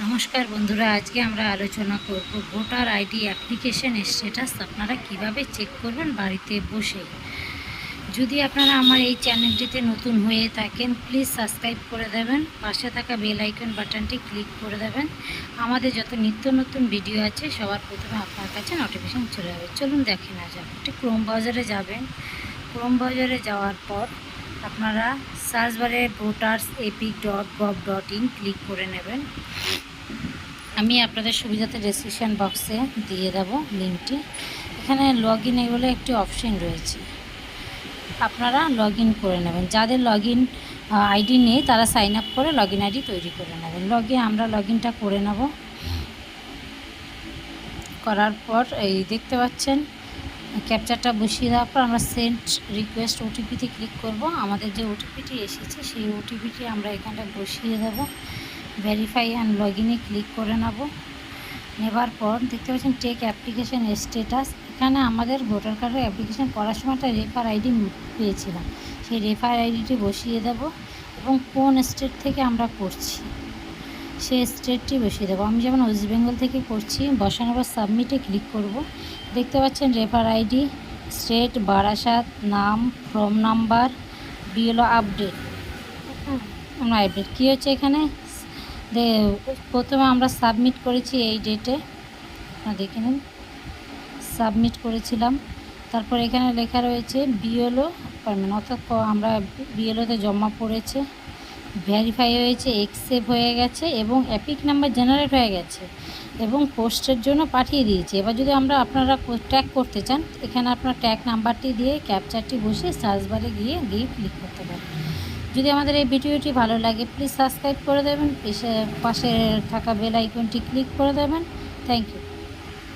নমস্কার বন্ধুরা, আজকে আমরা আলোচনা করব ভোটার আইডি অ্যাপ্লিকেশন স্ট্যাটাস আপনারা কিভাবে চেক করবেন বাড়িতে বসে। যদি আপনারা আমার এই চ্যানেলটিতে নতুন হয়ে থাকেন, প্লিজ সাবস্ক্রাইব করে দেবেন, পাশে থাকা বেল আইকন বাটনটি ক্লিক করে দেবেন। আমাদের যত নিত্য নতুন ভিডিও আছে সবার প্রথমে আপনার কাছে নোটিফিকেশান চলে যাবে। চলুন দেখে না যাক। একটি ক্রোম ব্রাউজারে যাবেন। ক্রোম ব্রাউজারে যাওয়ার পর আপনারা সার্চ বারে voters.epic.gov.in ক্লিক করে নেবেন। আমি আপনাদের সুবিধাতে ডেসক্রিপশান বক্সে দিয়ে দেব লিঙ্কটি। এখানে লগ ইন বলে একটি অপশন রয়েছে, আপনারা লগ ইন করে নেবেন। যাদের লগ ইন আইডি নেই তারা সাইন আপ করে লগ ইন আইডি তৈরি করে নেবেন। আমরা লগ ইনটা করে নেব। করার পর এই দেখতে পাচ্ছেন ক্যাপচারটা বসিয়ে দেওয়ার পর আমরা সেন্ড রিকোয়েস্ট ওটিপিতে ক্লিক করব। আমাদের যে ওটিপিটি এসেছে সেই ওটিপিটি আমরা এখানটা বসিয়ে দেব। ভেরিফাই অ্যান্ড লগ ইনে ক্লিক করে নেবার পর দেখতে পাচ্ছেন টেক অ্যাপ্লিকেশন স্ট্যাটাস। এখানে আমাদের ভোটার কার্ডের অ্যাপ্লিকেশন করার সময় একটা রেফার আইডি পেয়েছিলাম, সেই রেফার আইডিটি বসিয়ে দেব এবং কোন স্টেট থেকে আমরা করছি সেই স্টেটটি বসিয়ে দেবো। আমি যেমন ওয়েস্ট বেঙ্গল থেকে করছি, বসানোর পর সাবমিটে ক্লিক করব। দেখতে পাচ্ছেন রেফার আইডি, স্টেট বারাসাত, নাম, ফর্ম নাম্বার, বিএলও আপডেট। কী হচ্ছে এখানে প্রথমে আমরা সাবমিট করেছি এই ডেটে, দেখে নিন সাবমিট করেছিলাম। তারপর এখানে লেখা রয়েছে বিএলও অ্যাপয়েন্টমেন্ট, অর্থাৎ আমরা বিএলওতে জমা পড়েছে, ভেরিফাই হয়েছে, এক্সেপ্ট হয়ে গেছে এবং এপিক নাম্বার জেনারেট হয়ে গেছে এবং পোস্টের জন্য পাঠিয়ে দিয়েছে। এবার যদি আপনারা ট্র্যাক করতে চান, এখানে আপনার ট্র্যাক নাম্বারটি দিয়ে ক্যাপচারটি বসিয়ে সার্চ বারে গিয়ে ক্লিক করতে পারেন। যদি আমাদের এই ভিডিওটি ভালো লাগে প্লিজ সাবস্ক্রাইব করে দেবেন, পাশে থাকা বেল আইকনটি ক্লিক করে দেবেন। Thank you.